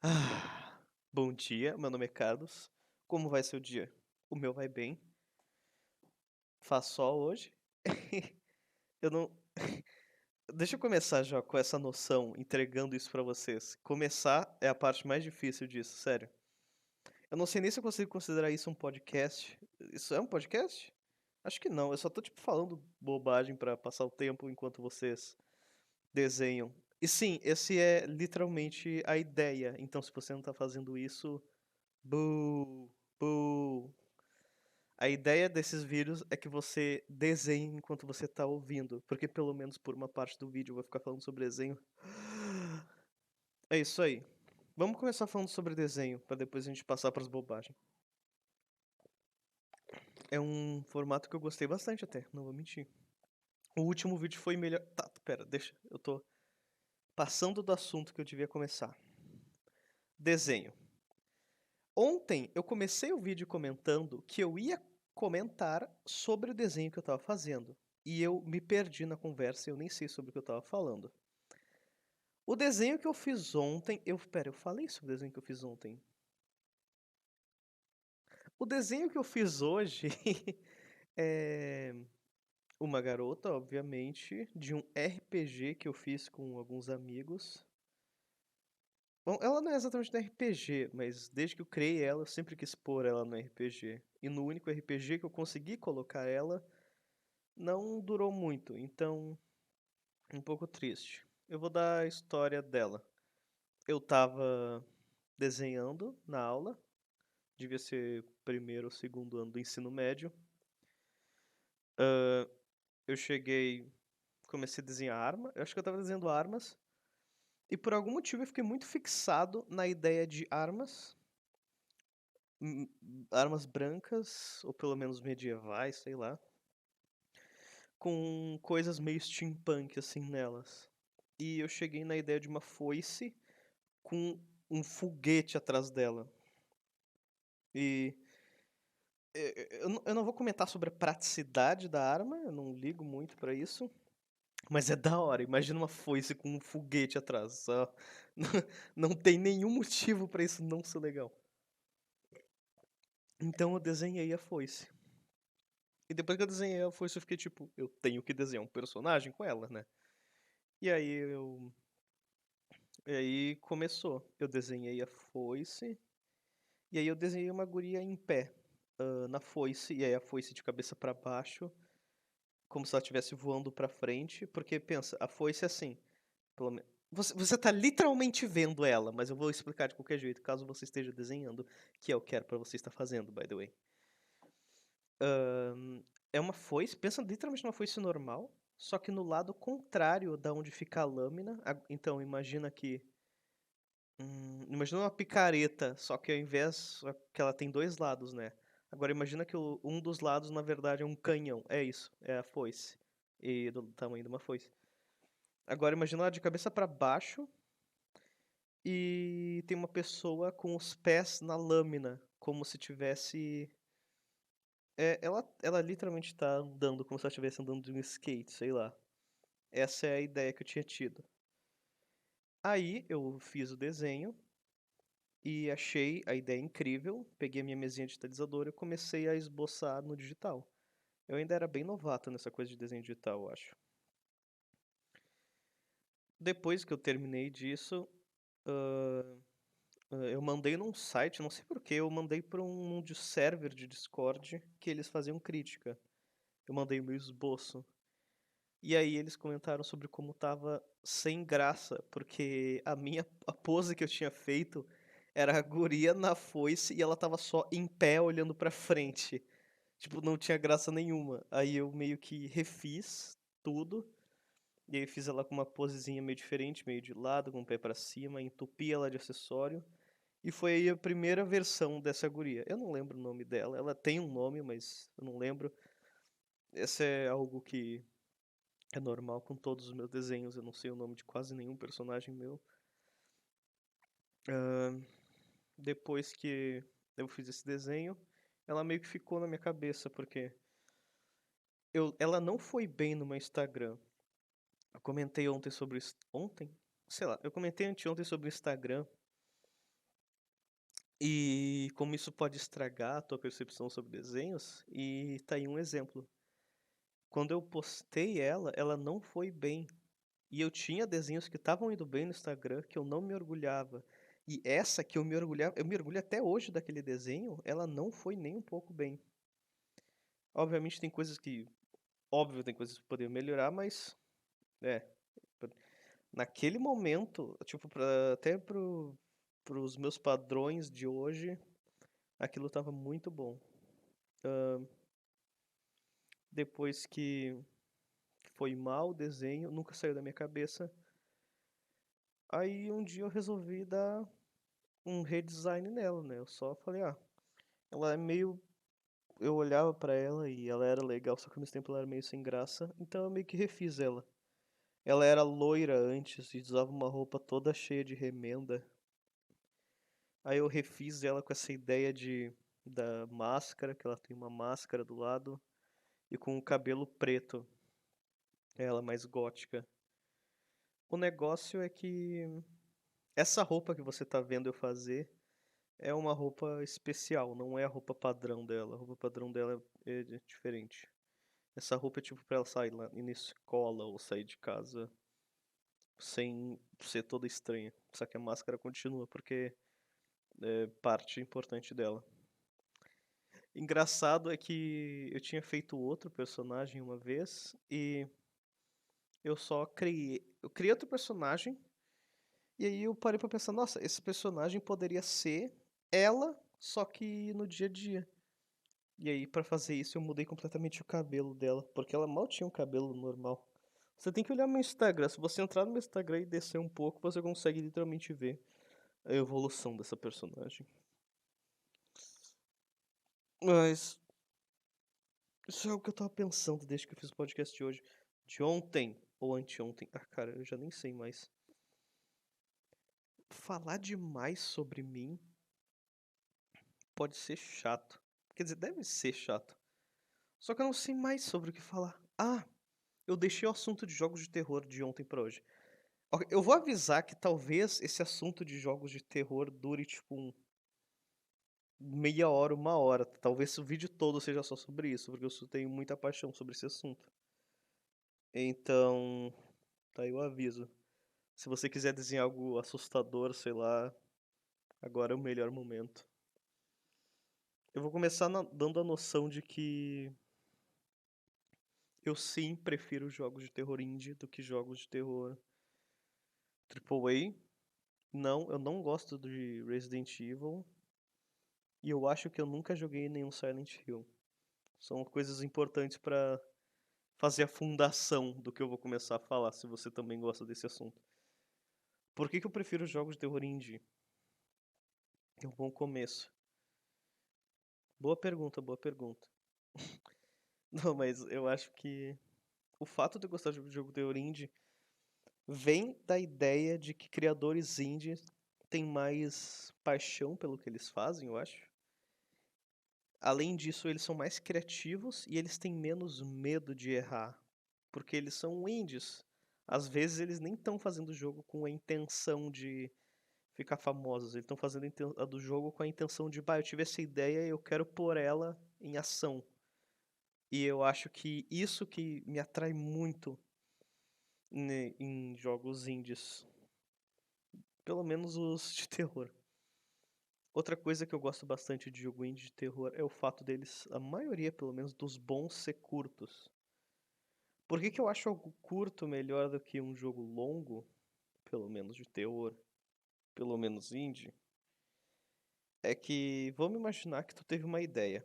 Ah, bom dia, meu nome é Carlos. Como vai seu dia? O meu vai bem. Faz sol hoje. Eu não. Deixa eu começar já com essa noção, entregando isso pra vocês. Começar é a parte mais difícil disso, sério. Eu não sei nem se eu consigo considerar isso um podcast. Isso é um podcast? Acho que não. Eu só tô tipo falando bobagem pra passar o tempo enquanto vocês desenham. E sim, esse é literalmente a ideia. Então, se você não tá fazendo isso, boo, boo. A ideia desses vídeos é que você desenhe enquanto você tá ouvindo, porque pelo menos por uma parte do vídeo eu vou ficar falando sobre desenho. É isso aí. Vamos começar falando sobre desenho, pra depois a gente passar pras bobagens. É um formato que eu gostei bastante até, não vou mentir. O último vídeo foi melhor. Tá, pera, deixa. Eu tô passando do assunto que eu devia começar. Desenho. Ontem eu comecei o vídeo comentando que eu ia comentar sobre o desenho que eu tava fazendo. E eu me perdi na conversa e eu nem sei sobre o que eu tava falando. O desenho que eu fiz ontem. Pera, eu falei sobre o desenho que eu fiz ontem. O desenho que eu fiz hoje é uma garota, obviamente, de um RPG que eu fiz com alguns amigos. Bom, ela não é exatamente do RPG, mas desde que eu criei ela, eu sempre quis pôr ela no RPG. E no único RPG que eu consegui colocar ela, não durou muito, então um pouco triste. Eu vou dar a história dela. Eu tava desenhando na aula, devia ser primeiro ou segundo ano do ensino médio. Eu cheguei, comecei a desenhar arma, eu acho que eu tava desenhando armas, e por algum motivo eu fiquei muito fixado na ideia de armas, armas brancas, ou pelo menos medievais, sei lá, com coisas meio steampunk assim nelas. E eu cheguei na ideia de uma foice com um foguete atrás dela. E eu não vou comentar sobre a praticidade da arma, eu não ligo muito pra isso. Mas é da hora, imagina uma foice com um foguete atrás. Só. Não tem nenhum motivo pra isso não ser legal. Então eu desenhei a foice. E depois que eu desenhei a foice, eu fiquei tipo, eu tenho que desenhar um personagem com ela, né? E aí eu. E aí começou. Eu desenhei a foice. E aí eu desenhei uma guria em pé, na foice. E aí a foice de cabeça pra baixo, como se ela estivesse voando pra frente. Porque pensa, a foice é assim. Pelo menos. Você tá literalmente vendo ela, mas eu vou explicar de qualquer jeito, caso você esteja desenhando, que é o que era pra você estar fazendo, by the way. É uma foice, pensa literalmente numa foice normal, só que no lado contrário da onde fica a lâmina. Então, imagina que. Imagina uma picareta, só que ao invés. Só que ela tem dois lados, né? Agora imagina que um dos lados, na verdade, é um canhão. É isso, é a foice. E do tamanho de uma foice. Agora imagina ela de cabeça pra baixo. E tem uma pessoa com os pés na lâmina, como se tivesse. Ela literalmente tá andando como se ela estivesse andando de um skate, sei lá. Essa é a ideia que eu tinha tido. Aí eu fiz o desenho e achei a ideia incrível. Peguei a minha mesinha digitalizadora e comecei a esboçar no digital. Eu ainda era bem novato nessa coisa de desenho digital, eu acho. Depois que eu terminei disso, eu mandei num site, não sei porquê, eu mandei para um de server de Discord que eles faziam crítica. Eu mandei o meu esboço. E aí eles comentaram sobre como tava sem graça, porque a pose que eu tinha feito era a guria na foice e ela tava só em pé olhando pra frente. Tipo, não tinha graça nenhuma. Aí eu meio que refiz tudo. E aí fiz ela com uma posezinha meio diferente, meio de lado, com o pé pra cima, entupi ela de acessório. E foi aí a primeira versão dessa guria. Eu não lembro o nome dela. Ela tem um nome, mas eu não lembro. Esse é algo que é normal com todos os meus desenhos. Eu não sei o nome de quase nenhum personagem meu. Depois que eu fiz esse desenho, ela meio que ficou na minha cabeça, porque ela não foi bem no meu Instagram. Eu comentei ontem sobre isso. Ontem? Sei lá, eu comentei anteontem sobre o Instagram. E como isso pode estragar a tua percepção sobre desenhos, e tá aí um exemplo. Quando eu postei ela, ela não foi bem. E eu tinha desenhos que estavam indo bem no Instagram que eu não me orgulhava. E essa que eu me orgulhava, eu me orgulho até hoje daquele desenho, ela não foi nem um pouco bem. Obviamente tem coisas que, óbvio, tem coisas que poderiam melhorar, mas é, naquele momento, tipo, até pros meus padrões de hoje, aquilo tava muito bom. Depois que foi mal o desenho, nunca saiu da minha cabeça. Aí um dia eu resolvi dar um redesign nela, né? Eu só falei, ela é meio. Eu olhava pra ela e ela era legal, só que ao mesmo tempo ela era meio sem graça, então eu meio que refiz ela. Ela era loira antes e usava uma roupa toda cheia de remenda. Aí eu refiz ela com essa ideia da máscara, que ela tem uma máscara do lado, e com o cabelo preto. Ela mais gótica. O negócio é que essa roupa que você tá vendo eu fazer é uma roupa especial, não é a roupa padrão dela. A roupa padrão dela é diferente. Essa roupa é tipo pra ela sair lá ir na escola ou sair de casa sem ser toda estranha. Só que a máscara continua porque é parte importante dela. Engraçado é que eu tinha feito outro personagem uma vez e eu criei outro personagem e aí eu parei pra pensar, nossa, esse personagem poderia ser ela, só que no dia a dia. E aí, pra fazer isso, eu mudei completamente o cabelo dela, porque ela mal tinha um cabelo normal. Você tem que olhar meu Instagram. Se você entrar no meu Instagram e descer um pouco, você consegue literalmente ver a evolução dessa personagem. Mas isso é algo que eu tava pensando desde que eu fiz o podcast de hoje. De ontem ou anteontem. Ah, cara, eu já nem sei mais. Falar demais sobre mim pode ser chato. Quer dizer, deve ser chato. Só que eu não sei mais sobre o que falar. Eu deixei o assunto de jogos de terror de ontem pra hoje. Ok, eu vou avisar que talvez esse assunto de jogos de terror dure tipo meia hora, uma hora. Talvez o vídeo todo seja só sobre isso, porque eu tenho muita paixão sobre esse assunto. Então, tá aí o aviso. Se você quiser desenhar algo assustador, sei lá, agora é o melhor momento. Eu vou começar dando a noção de que eu sim prefiro jogos de terror indie do que jogos de terror AAA. Não, eu não gosto de Resident Evil. E eu acho que eu nunca joguei nenhum Silent Hill. São coisas importantes pra fazer a fundação do que eu vou começar a falar, se você também gosta desse assunto. Por que que eu prefiro jogos de terror indie? É um bom começo. Boa pergunta, boa pergunta. Não, mas eu acho que o fato de eu gostar de jogo de terror indie vem da ideia de que criadores indie têm mais paixão pelo que eles fazem, eu acho. Além disso, eles são mais criativos e eles têm menos medo de errar, porque eles são indies. Às vezes eles nem estão fazendo o jogo com a intenção de ficar famosos, eles estão fazendo a do jogo com a intenção de, eu tive essa ideia e eu quero pôr ela em ação. E eu acho que isso que me atrai muito em jogos indies, pelo menos os de terror. Outra coisa que eu gosto bastante de jogo indie de terror é o fato deles, a maioria pelo menos dos bons, ser curtos. Por que que eu acho algo curto melhor do que um jogo longo, pelo menos de terror, pelo menos indie? É que vamos imaginar que tu teve uma ideia.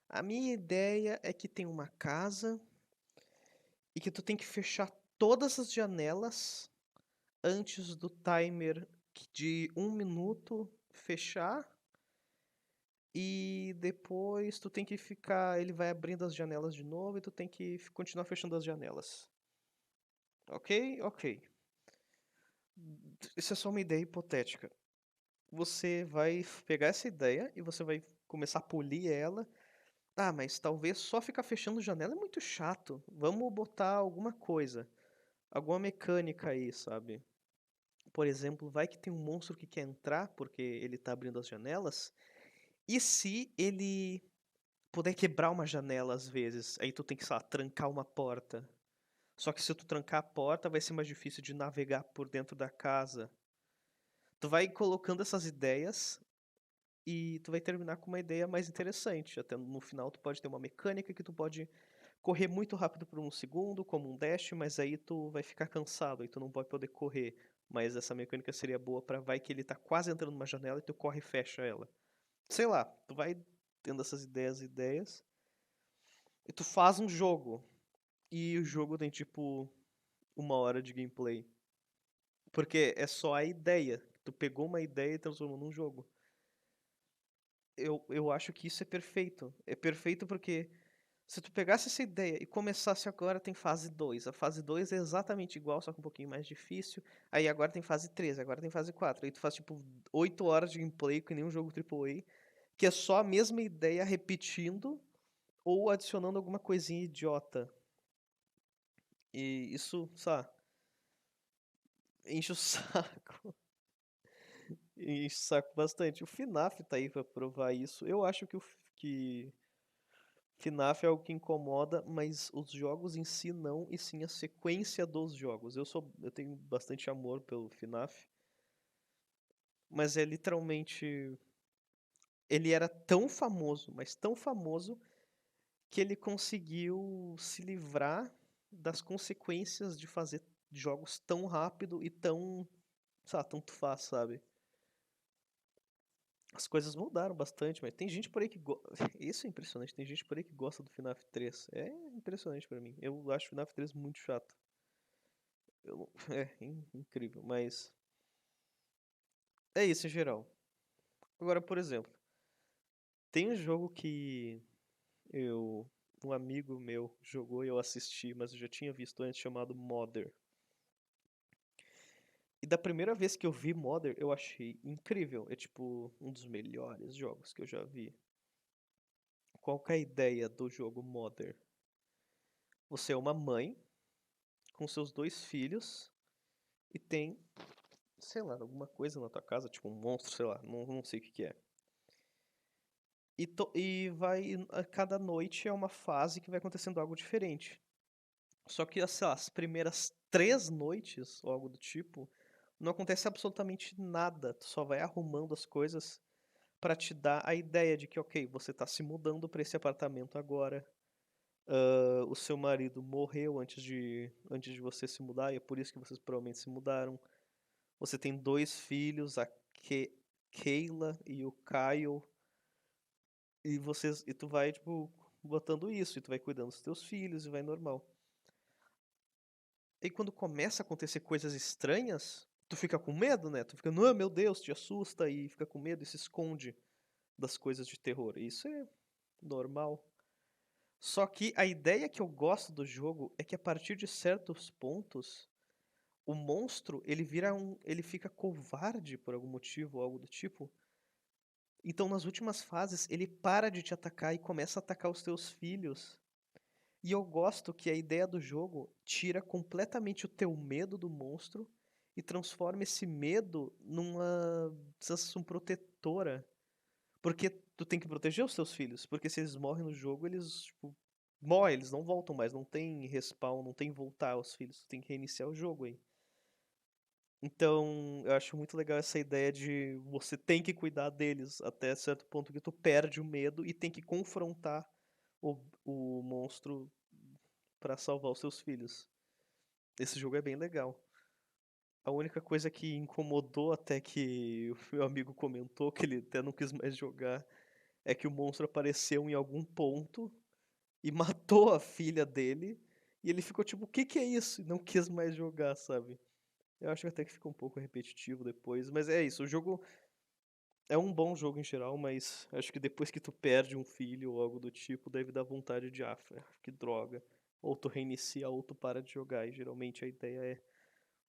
A minha ideia é que tem uma casa e que tu tem que fechar todas as janelas antes do timer de 1 minuto fechar. E depois tu tem que ficar. Ele vai abrindo as janelas de novo e tu tem que continuar fechando as janelas. Ok? Ok. Isso é só uma ideia hipotética. Você vai pegar essa ideia e você vai começar a polir ela. Mas talvez só ficar fechando janela é muito chato. Vamos botar alguma coisa. Alguma mecânica aí, sabe? Por exemplo, vai que tem um monstro que quer entrar porque ele tá abrindo as janelas, e se ele puder quebrar uma janela às vezes, aí tu tem que, sei lá, trancar uma porta. Só que se tu trancar a porta, vai ser mais difícil de navegar por dentro da casa. Tu vai colocando essas ideias e tu vai terminar com uma ideia mais interessante. Até no final tu pode ter uma mecânica que tu pode correr muito rápido por um segundo, como um dash, mas aí tu vai ficar cansado e tu não vai poder correr. Mas essa mecânica seria boa pra vai que ele tá quase entrando numa janela e tu corre e fecha ela. Sei lá, tu vai tendo essas ideias, e tu faz um jogo. E o jogo tem tipo 1 hora de gameplay. Porque é só a ideia. Tu pegou uma ideia e transformou num jogo. Eu acho que isso é perfeito. É perfeito porque se tu pegasse essa ideia e começasse agora, tem fase 2. A fase 2 é exatamente igual, só que um pouquinho mais difícil. Aí agora tem fase 3, agora tem fase 4. Aí tu faz tipo 8 horas de gameplay, que nem um jogo AAA, que é só a mesma ideia repetindo ou adicionando alguma coisinha idiota. E isso, sabe, enche o saco. Enche o saco bastante. O FNAF tá aí pra provar isso. Eu acho que FNAF é o que incomoda, mas os jogos em si não, e sim a sequência dos jogos. Eu tenho bastante amor pelo FNAF, mas é literalmente, ele era tão famoso, mas tão famoso que ele conseguiu se livrar das consequências de fazer jogos tão rápido e tão, sei lá, tanto faz, sabe? As coisas mudaram bastante, mas tem gente por aí que isso é impressionante, tem gente por aí que gosta do FNAF 3. É impressionante pra mim. Eu acho o FNAF 3 muito chato. É incrível, mas é isso em geral. Agora, por exemplo, tem um jogo que eu um amigo meu jogou e eu assisti, mas eu já tinha visto antes, chamado Modder. E da primeira vez que eu vi Modder, eu achei incrível. É tipo um dos melhores jogos que eu já vi. Qual que é a ideia do jogo Modder? Você é uma mãe com seus 2 filhos e tem, sei lá, alguma coisa na tua casa, tipo um monstro, sei lá, não sei o que que é. E vai, a cada noite é uma fase que vai acontecendo algo diferente. Só que, sei lá, as primeiras 3 noites, ou algo do tipo, não acontece absolutamente nada. Tu só vai arrumando as coisas pra te dar a ideia de que, ok, você tá se mudando pra esse apartamento agora. O seu marido morreu antes de você se mudar, e é por isso que vocês provavelmente se mudaram. Você tem 2 filhos, a Keila e o Kyle, e tu vai, tipo, botando isso, e tu vai cuidando dos teus filhos, e vai normal. E quando começa a acontecer coisas estranhas, tu fica com medo, né? Tu fica, não, meu Deus, te assusta, e fica com medo e se esconde das coisas de terror. Isso é normal. Só que a ideia que eu gosto do jogo é que a partir de certos pontos, o monstro, ele fica covarde por algum motivo, ou algo do tipo. Então, nas últimas fases, ele para de te atacar e começa a atacar os teus filhos. E eu gosto que a ideia do jogo tira completamente o teu medo do monstro e transforma esse medo numa sensação protetora. Porque tu tem que proteger os teus filhos, porque se eles morrem no jogo, eles, tipo, morrem, eles não voltam mais, não tem respawn, não tem voltar os filhos, tu tem que reiniciar o jogo aí. Então, eu acho muito legal essa ideia de você tem que cuidar deles até certo ponto que tu perde o medo e tem que confrontar o monstro pra salvar os seus filhos. Esse jogo é bem legal. A única coisa que incomodou até que o meu amigo comentou que ele até não quis mais jogar é que o monstro apareceu em algum ponto e matou a filha dele. E ele ficou tipo, o que que é isso? E não quis mais jogar, sabe? Eu acho até que ficou um pouco repetitivo depois, mas é isso. O jogo é um bom jogo em geral, mas acho que depois que tu perde um filho ou algo do tipo, deve dar vontade de, que droga. Ou tu reinicia ou tu para de jogar, e geralmente a ideia é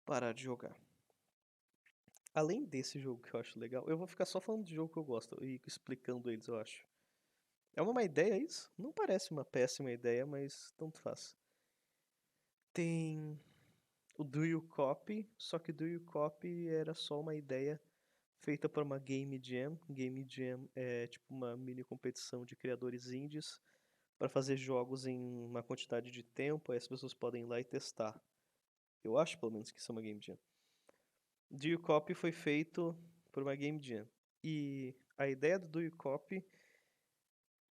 parar de jogar. Além desse jogo que eu acho legal, eu vou ficar só falando de jogo que eu gosto e explicando eles, eu acho. É uma má ideia isso? Não parece uma péssima ideia, mas tanto faz. Tem o Do You Copy, só que Do You Copy era só uma ideia feita por uma Game Jam. Game Jam é tipo uma mini competição de criadores indies para fazer jogos em uma quantidade de tempo, aí as pessoas podem ir lá e testar. Eu acho, pelo menos, que isso é uma Game Jam. Do You Copy foi feito por uma Game Jam. E a ideia do Do You Copy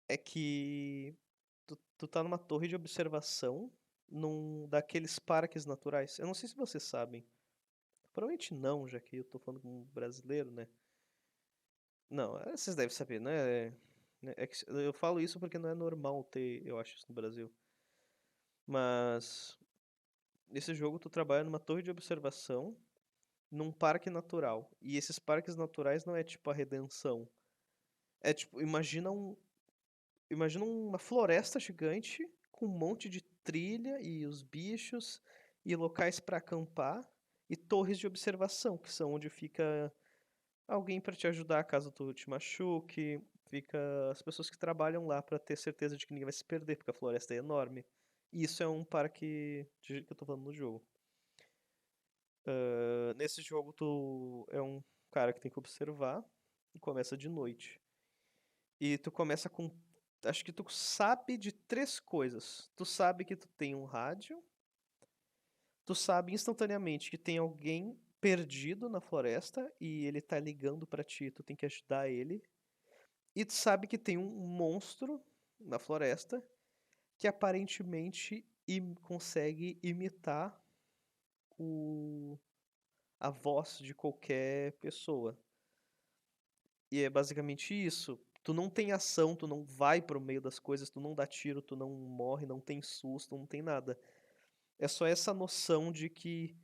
é que tu tá numa torre de observação num daqueles parques naturais. Eu não sei se vocês sabem. Provavelmente não, já que eu tô falando com um brasileiro, né? Não, vocês devem saber, né? É que eu falo isso porque não é normal ter, eu acho, isso no Brasil. Mas nesse jogo tu trabalha numa torre de observação num parque natural. E esses parques naturais não é tipo a redenção. É tipo, imagina uma floresta gigante com um monte de trilha e os bichos e locais para acampar e torres de observação, que são onde fica alguém para te ajudar caso tu te machuque, fica as pessoas que trabalham lá para ter certeza de que ninguém vai se perder, porque a floresta é enorme. E isso é um parque que eu tô falando no jogo. Nesse jogo tu é um cara que tem que observar e começa de noite. E tu começa com. Acho que tu sabe de três coisas. Tu sabe que tu tem um rádio. Tu sabe instantaneamente que tem alguém perdido na floresta e ele tá ligando pra ti. Tu tem que ajudar ele. E tu sabe que tem um monstro na floresta que aparentemente consegue imitar o... a voz de qualquer pessoa. E é basicamente isso. Tu não tem ação, tu não vai pro meio das coisas, tu não dá tiro, tu não morre, não tem susto, não tem nada. É só essa noção de que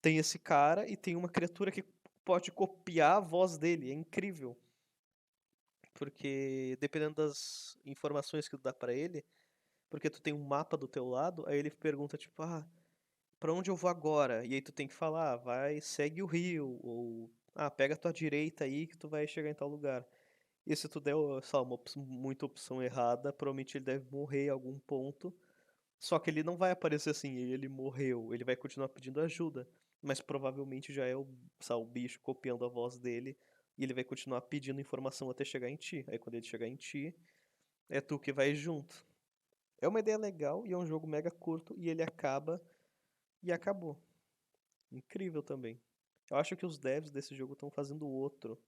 tem esse cara e tem uma criatura que pode copiar a voz dele. É incrível. Porque dependendo das informações que tu dá pra ele, porque tu tem um mapa do teu lado, aí ele pergunta tipo, pra onde eu vou agora? E aí tu tem que falar, vai, segue o rio, ou pega a tua direita aí que tu vai chegar em tal lugar. E se tu der, sei lá, muita opção errada, provavelmente ele deve morrer em algum ponto. Só que ele não vai aparecer assim, ele morreu. Ele vai continuar pedindo ajuda. Mas provavelmente já é o bicho copiando a voz dele. E ele vai continuar pedindo informação até chegar em ti. Aí quando ele chegar em ti, é tu que vai junto. É uma ideia legal e é um jogo mega curto. E ele acaba e acabou. Incrível também. Eu acho que os devs desse jogo estão fazendo outro.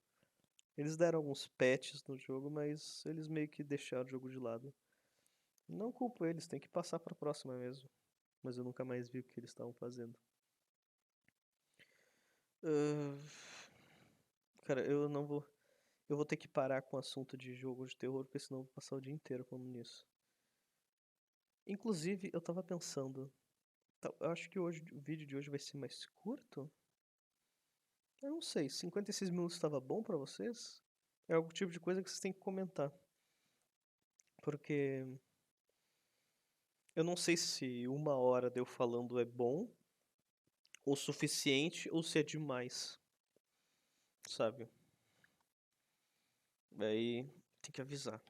Eles deram alguns patches no jogo, mas eles meio que deixaram o jogo de lado. Não culpo eles, tem que passar pra próxima mesmo. Mas eu nunca mais vi o que eles estavam fazendo. Ah, cara, eu não vou. Eu vou ter que parar com o assunto de jogo de terror, porque senão eu vou passar o dia inteiro falando nisso. Inclusive, eu tava pensando. Eu acho que hoje o vídeo de hoje vai ser mais curto? Eu não sei, 56 minutos estava bom pra vocês? É algum tipo de coisa que vocês têm que comentar. Porque eu não sei se uma hora de eu falando é bom o suficiente ou se é demais, sabe? Aí tem que avisar.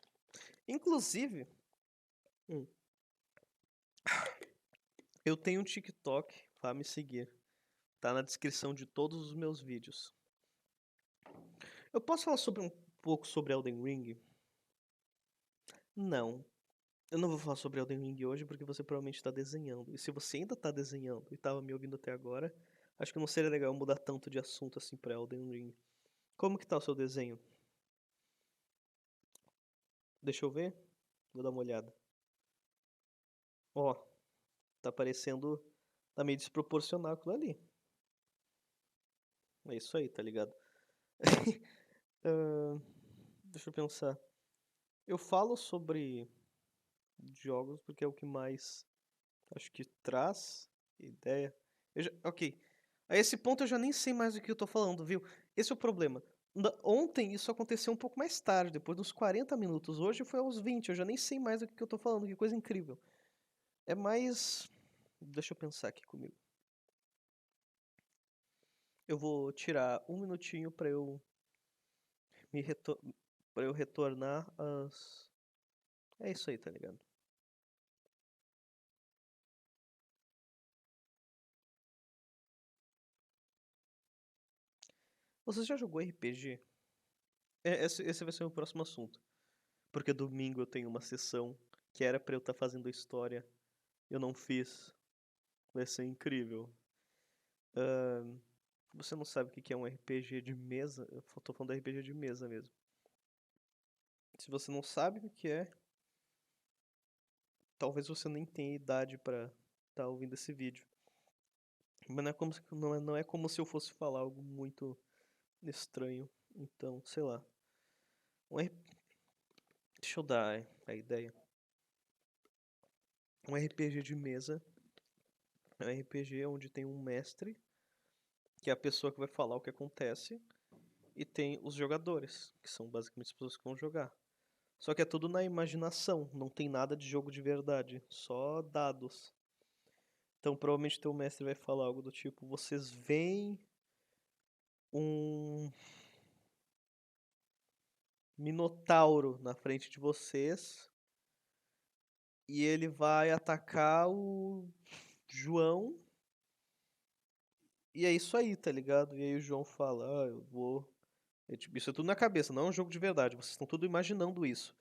Inclusive, hum, eu tenho um TikTok, vá me seguir. Tá na descrição de todos os meus vídeos. Eu posso falar sobre um pouco sobre Elden Ring? Não. Eu não vou falar sobre Elden Ring hoje porque você provavelmente está desenhando. E se você ainda está desenhando e estava me ouvindo até agora, acho que não seria legal mudar tanto de assunto assim pra Elden Ring. Como que tá o seu desenho? Deixa eu ver. Vou dar uma olhada. Ó, tá parecendo. Tá meio desproporcional aquilo ali. É isso aí, tá ligado? Ahn, deixa eu pensar. Eu falo sobre jogos porque é o que mais acho que traz ideia. Ok. A esse ponto eu já nem sei mais o que eu tô falando, viu? Esse é o problema. Ontem isso aconteceu um pouco mais tarde, depois dos 40 minutos. Hoje foi aos 20, eu já nem sei mais o que eu tô falando, que coisa incrível. É mais. Deixa eu pensar aqui comigo. Eu vou tirar um minutinho pra eu para eu retornar às. É isso aí, tá ligado? Você já jogou RPG? Esse vai ser o próximo assunto. Porque domingo eu tenho uma sessão que era pra eu estar fazendo a história. Eu não fiz. Vai ser incrível. Ahn, Você não sabe o que que é um RPG de mesa? Eu tô falando de RPG de mesa mesmo. Se você não sabe o que é, talvez você nem tenha idade pra estar ouvindo esse vídeo. Mas não é como se eu fosse falar algo muito estranho. Então, sei lá. Um R- Deixa eu dar a ideia. Um RPG de mesa é um RPG onde tem um mestre, que é a pessoa que vai falar o que acontece, e tem os jogadores, que são basicamente as pessoas que vão jogar. Só que é tudo na imaginação, não tem nada de jogo de verdade, só dados. Então provavelmente teu mestre vai falar algo do tipo: vocês veem um minotauro na frente de vocês e ele vai atacar o João. E é isso aí, tá ligado? E aí o João fala: ah, eu vou. Tipo, isso é tudo na cabeça, não é um jogo de verdade. Vocês estão tudo imaginando isso.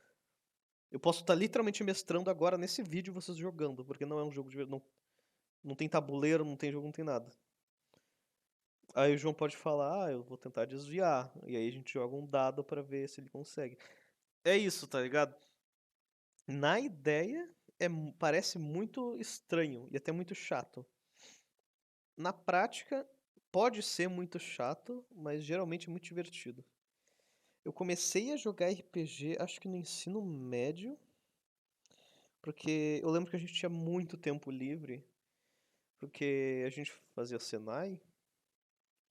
Eu posso estar literalmente mestrando agora nesse vídeo vocês jogando, porque não é um jogo de verdade. Não tem tabuleiro, não tem jogo, não tem nada. Aí o João pode falar: ah, eu vou tentar desviar. E aí a gente joga um dado pra ver se ele consegue. É isso, tá ligado? Na ideia, parece muito estranho e até muito chato. Na prática, pode ser muito chato, mas geralmente é muito divertido. Eu comecei a jogar RPG, acho que no ensino médio, porque eu lembro que a gente tinha muito tempo livre, porque a gente fazia Senai,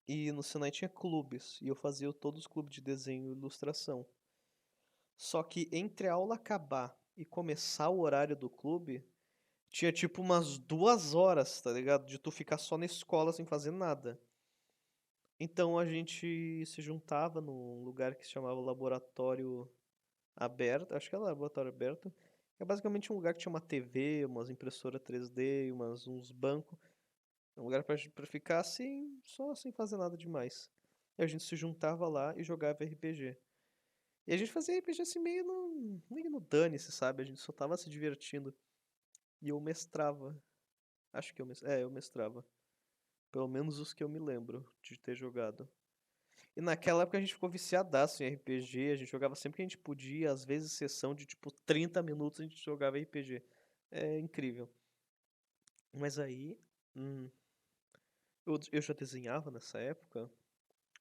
e no Senai tinha clubes, e eu fazia todos os clubes de desenho e ilustração. Só que entre a aula acabar e começar o horário do clube, tinha tipo umas 2 horas, tá ligado? De tu ficar só na escola sem fazer nada. Então a gente se juntava num lugar que se chamava Laboratório Aberto, acho que é Laboratório Aberto. É basicamente um lugar que tinha uma TV, umas impressoras 3D, uns bancos. É um lugar pra ficar assim, só sem fazer nada demais. E a gente se juntava lá e jogava RPG. E a gente fazia RPG assim meio no dane-se, sabe? A gente só tava se divertindo. E eu mestrava. Acho que eu mestrava. Pelo menos os que eu me lembro de ter jogado. E naquela época a gente ficou viciadaço em RPG, a gente jogava sempre que a gente podia, às vezes sessão de tipo 30 minutos a gente jogava RPG. É incrível. Mas aí, hum, eu já desenhava nessa época.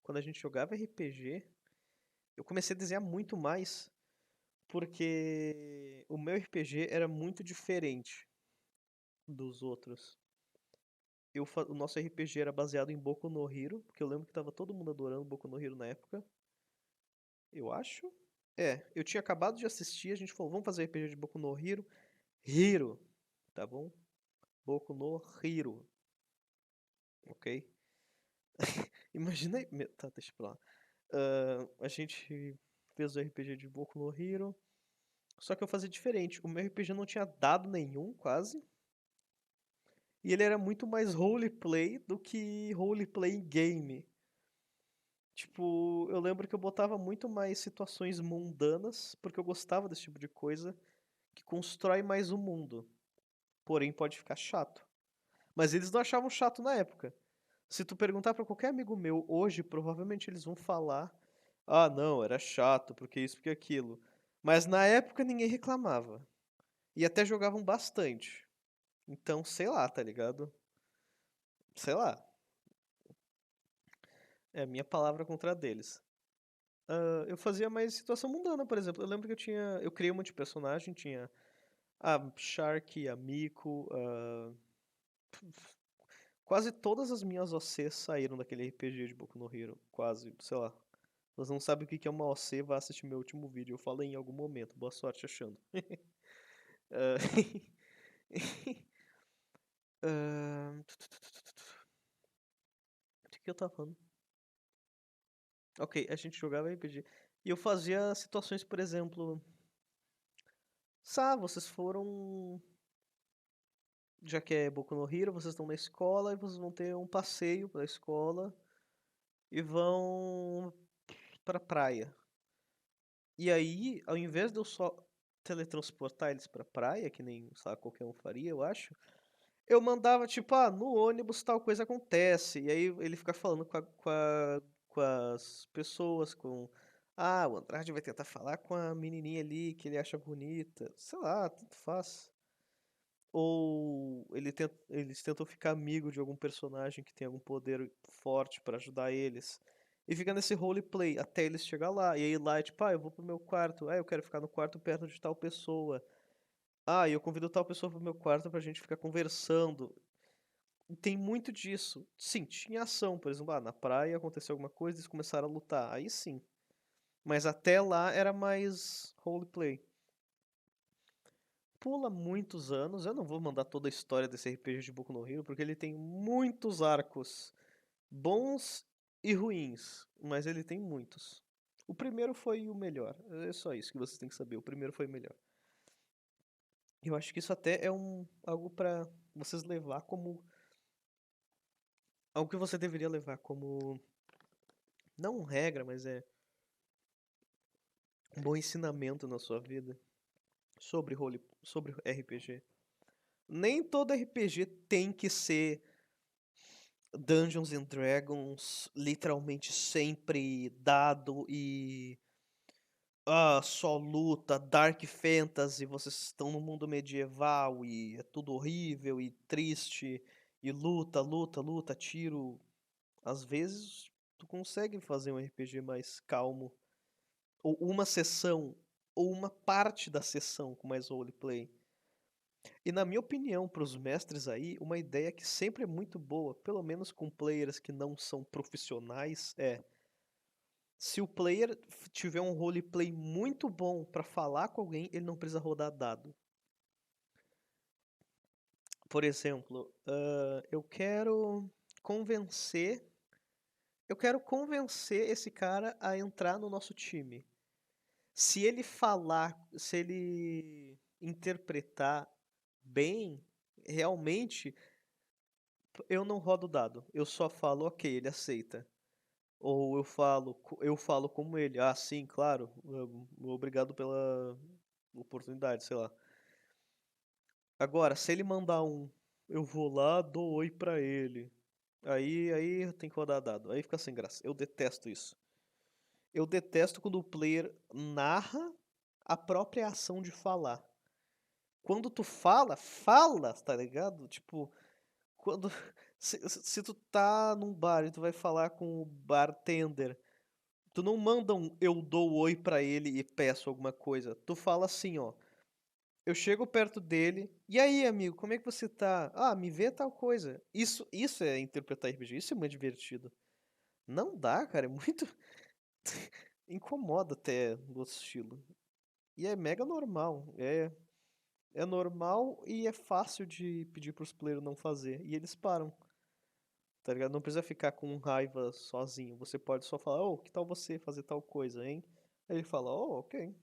Quando a gente jogava RPG, eu comecei a desenhar muito mais, porque o meu RPG era muito diferente dos outros. O nosso RPG era baseado em Boku no Hero, porque eu lembro que tava todo mundo adorando Boku no Hero na época. Eu acho. Eu tinha acabado de assistir, a gente falou, vamos fazer RPG de Boku no Hero. Hero, tá bom? Boku no Hero, ok? Imagina aí. Tá, deixa pra lá. A gente fez o RPG de Boku no Hero. Só que eu fazia diferente. O meu RPG não tinha dado nenhum, quase. E ele era muito mais roleplay do que roleplay em game. Tipo, eu lembro que eu botava muito mais situações mundanas, porque eu gostava desse tipo de coisa, que constrói mais o mundo. Porém, pode ficar chato. Mas eles não achavam chato na época. Se tu perguntar pra qualquer amigo meu hoje, provavelmente eles vão falar: ah, não, era chato, porque isso, porque aquilo. Mas na época ninguém reclamava. E até jogavam bastante. Então, sei lá, tá ligado? Sei lá. É a minha palavra contra a deles. Eu fazia mais situação mundana, por exemplo. Eu lembro que eu criei um monte de personagem, tinha a Shark, a Miko, quase todas as minhas OCs saíram daquele RPG de Boku no Hero. Quase, sei lá. Você não sabe o que que é uma OC, vai assistir meu último vídeo. Eu falei em algum momento. Boa sorte achando. Ah, O que que eu tava falando? Ok, a gente jogava RPG. E eu fazia situações, por exemplo. Vocês foram. Já que é Boku no Hero, vocês estão na escola e vocês vão ter um passeio pela escola. e vão pra praia. E aí, ao invés de eu só teletransportar eles pra praia, que nem, sabe, qualquer um faria, eu acho, eu mandava, tipo, ah, no ônibus tal coisa acontece. E aí ele fica falando com as pessoas, Ah, o Andrade vai tentar falar com a menininha ali que ele acha bonita. Sei lá, tanto faz. Ou eles tentam ficar amigo de algum personagem que tem algum poder forte pra ajudar eles. E fica nesse roleplay até eles chegar lá. E aí lá é tipo, ah, eu vou pro meu quarto. Ah, eu quero ficar no quarto perto de tal pessoa. Ah, e eu convido tal pessoa pro meu quarto pra gente ficar conversando. E tem muito disso. Sim, tinha ação, por exemplo, na praia aconteceu alguma coisa, eles começaram a lutar. Aí sim. Mas até lá era mais roleplay. Pula muitos anos, eu não vou mandar toda a história desse RPG de Boku no Hero, porque ele tem muitos arcos bons e ruins, mas ele tem muitos. O primeiro foi o melhor, é só isso que você tem que saber, o primeiro foi o melhor. Eu acho que isso até é algo pra vocês levar como algo que você deveria levar como não regra, mas é um bom ensinamento na sua vida sobre RPG. Nem todo RPG tem que ser Dungeons and Dragons, literalmente sempre dado e só luta, Dark Fantasy, vocês estão no mundo medieval e é tudo horrível e triste e luta, luta, luta, tiro. Às vezes tu consegue fazer um RPG mais calmo, ou uma sessão, ou uma parte da sessão com mais roleplay. E na minha opinião, para os mestres aí, uma ideia que sempre é muito boa, pelo menos com players que não são profissionais, é se o player tiver um roleplay muito bom para falar com alguém, ele não precisa rodar dado. Por exemplo, convencer, eu quero convencer esse cara a entrar no nosso time. Se ele falar, se ele interpretar bem, realmente eu não rodo dado. Eu só falo, ok, ele aceita. Ou eu falo como ele. Ah, sim, claro. Obrigado pela oportunidade, sei lá. Agora, se ele mandar eu vou lá, dou oi pra ele. Aí tem que rodar dado. Aí fica sem graça. Eu detesto isso. Eu detesto quando o player narra a própria ação de falar. Quando tu fala, tá ligado? Tipo, quando se tu tá num bar e tu vai falar com o bartender, tu não manda eu dou oi pra ele e peço alguma coisa. Tu fala assim, ó. Eu chego perto dele. E aí, amigo, como é que você tá? Ah, me vê tal coisa. Isso é interpretar RPG. Isso é muito divertido. Não dá, cara. É muito. Incomoda até o outro estilo. E é mega normal. É normal e é fácil de pedir pros players não fazer. E eles param. Tá ligado? Não precisa ficar com raiva sozinho. Você pode só falar, ô, que tal você fazer tal coisa, hein? Aí ele fala, oh, ok.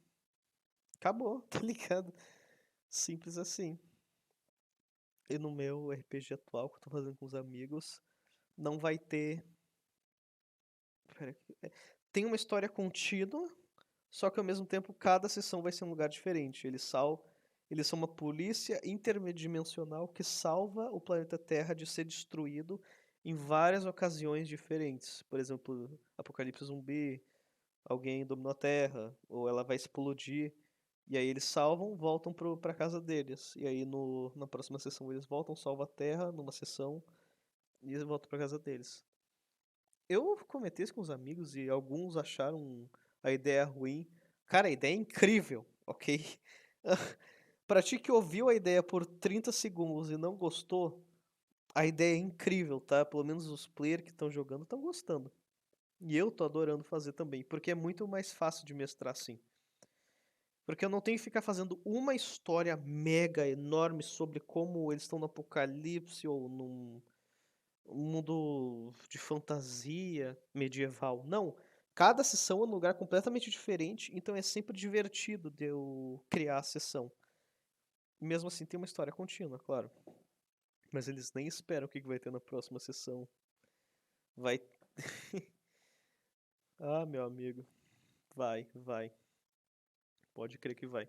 Acabou, tá ligado? Simples assim. E no meu RPG atual, que eu tô fazendo com os amigos, não vai ter. Pera, tem uma história contínua, só que ao mesmo tempo cada sessão vai ser um lugar diferente. Eles são uma polícia interdimensional que salva o planeta Terra de ser destruído em várias ocasiões diferentes. Por exemplo, apocalipse zumbi, alguém dominou a Terra, ou ela vai explodir. E aí eles salvam, voltam pra casa deles. E aí na próxima sessão eles voltam, salvam a Terra numa sessão e eles voltam pra casa deles. Eu comentei isso com os amigos e alguns acharam a ideia ruim. Cara, a ideia é incrível, ok? Pra ti que ouviu a ideia por 30 segundos e não gostou, a ideia é incrível, tá? Pelo menos os players que estão jogando estão gostando. E eu tô adorando fazer também, porque é muito mais fácil de mestrar assim. Porque eu não tenho que ficar fazendo uma história mega enorme sobre como eles estão no apocalipse ou num mundo de fantasia medieval. Não. Cada sessão é um lugar completamente diferente, então é sempre divertido de eu criar a sessão. Mesmo assim, tem uma história contínua, claro. Mas eles nem esperam o que vai ter na próxima sessão. Vai. Ah, meu amigo. Vai, vai. Pode crer que vai.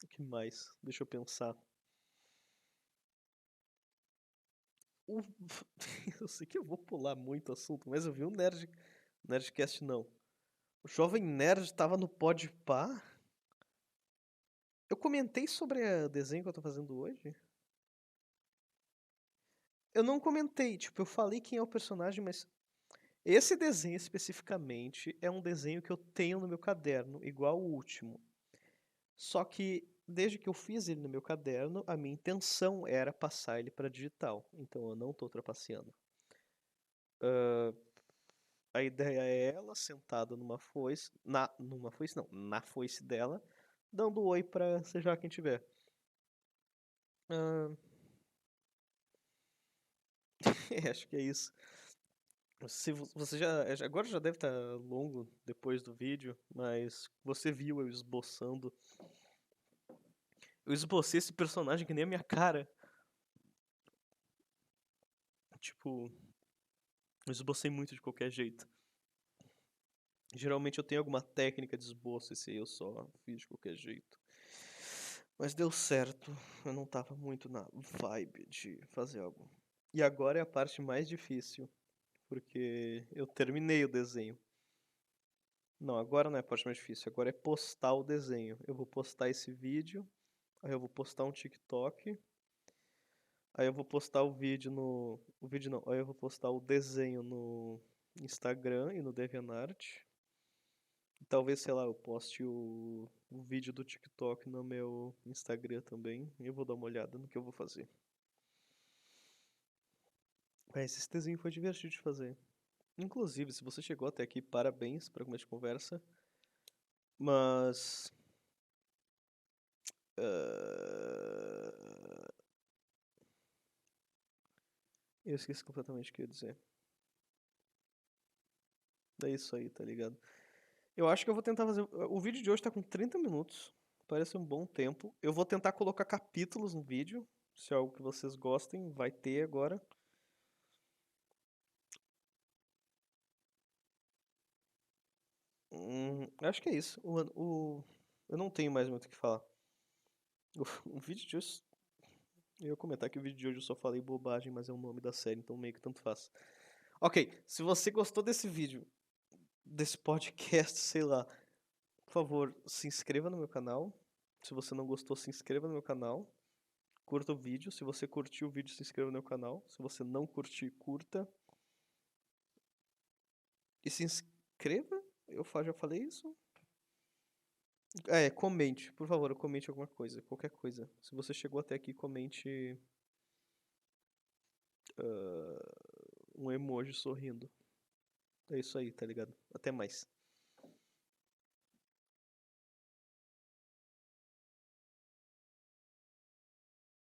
O que mais? Deixa eu pensar. O- Eu sei que eu vou pular muito assunto, mas eu vi um Nerdcast não. O Jovem Nerd tava no Podpah. Eu comentei sobre o desenho que eu tô fazendo hoje? Eu não comentei, tipo, eu falei quem é o personagem, mas esse desenho especificamente é um desenho que eu tenho no meu caderno, igual o último. Só que desde que eu fiz ele no meu caderno, a minha intenção era passar ele para digital. Então eu não tô trapaceando. A ideia é ela sentada numa foice não, na foice dela, dando oi pra seja quem tiver. Ah, acho que é isso. Se você agora já deve estar longo depois do vídeo, mas você viu eu esboçando. Eu esbocei esse personagem que nem a minha cara. Tipo, eu esbocei muito de qualquer jeito. Geralmente eu tenho alguma técnica de esboço, esse aí eu só fiz de qualquer jeito. Mas deu certo. Eu não tava muito na vibe de fazer algo. E agora é a parte mais difícil, porque eu terminei o desenho. Não, agora não é a parte mais difícil, agora é postar o desenho. Eu vou postar esse vídeo, aí eu vou postar um TikTok, aí eu vou postar o vídeo no. O vídeo não, aí eu vou postar o desenho no Instagram e no DeviantArt. Talvez, sei lá, eu poste o vídeo do TikTok no meu Instagram também. E eu vou dar uma olhada no que eu vou fazer. Mas esse desenho foi divertido de fazer. Inclusive, se você chegou até aqui, parabéns para começo de conversa. Mas. ah, eu esqueci completamente o que eu ia dizer. É isso aí, tá ligado? Eu acho que eu vou tentar fazer. O vídeo de hoje tá com 30 minutos. Parece um bom tempo. Eu vou tentar colocar capítulos no vídeo. Se é algo que vocês gostem, vai ter agora. Acho que é isso. Eu não tenho mais muito o que falar. O vídeo de hoje. Eu ia comentar que o vídeo de hoje eu só falei bobagem, mas é o nome da série, então meio que tanto faz. Ok, se você gostou desse vídeo, desse podcast, sei lá, por favor, se inscreva no meu canal. Se você não gostou, se inscreva no meu canal. Curta o vídeo. Se você curtiu o vídeo, se inscreva no meu canal. Se você não curtir, curta. E se inscreva? Já falei isso? É, comente, por favor, comente alguma coisa, qualquer coisa. Se você chegou até aqui, comente um emoji sorrindo. É isso aí, tá ligado? Até mais.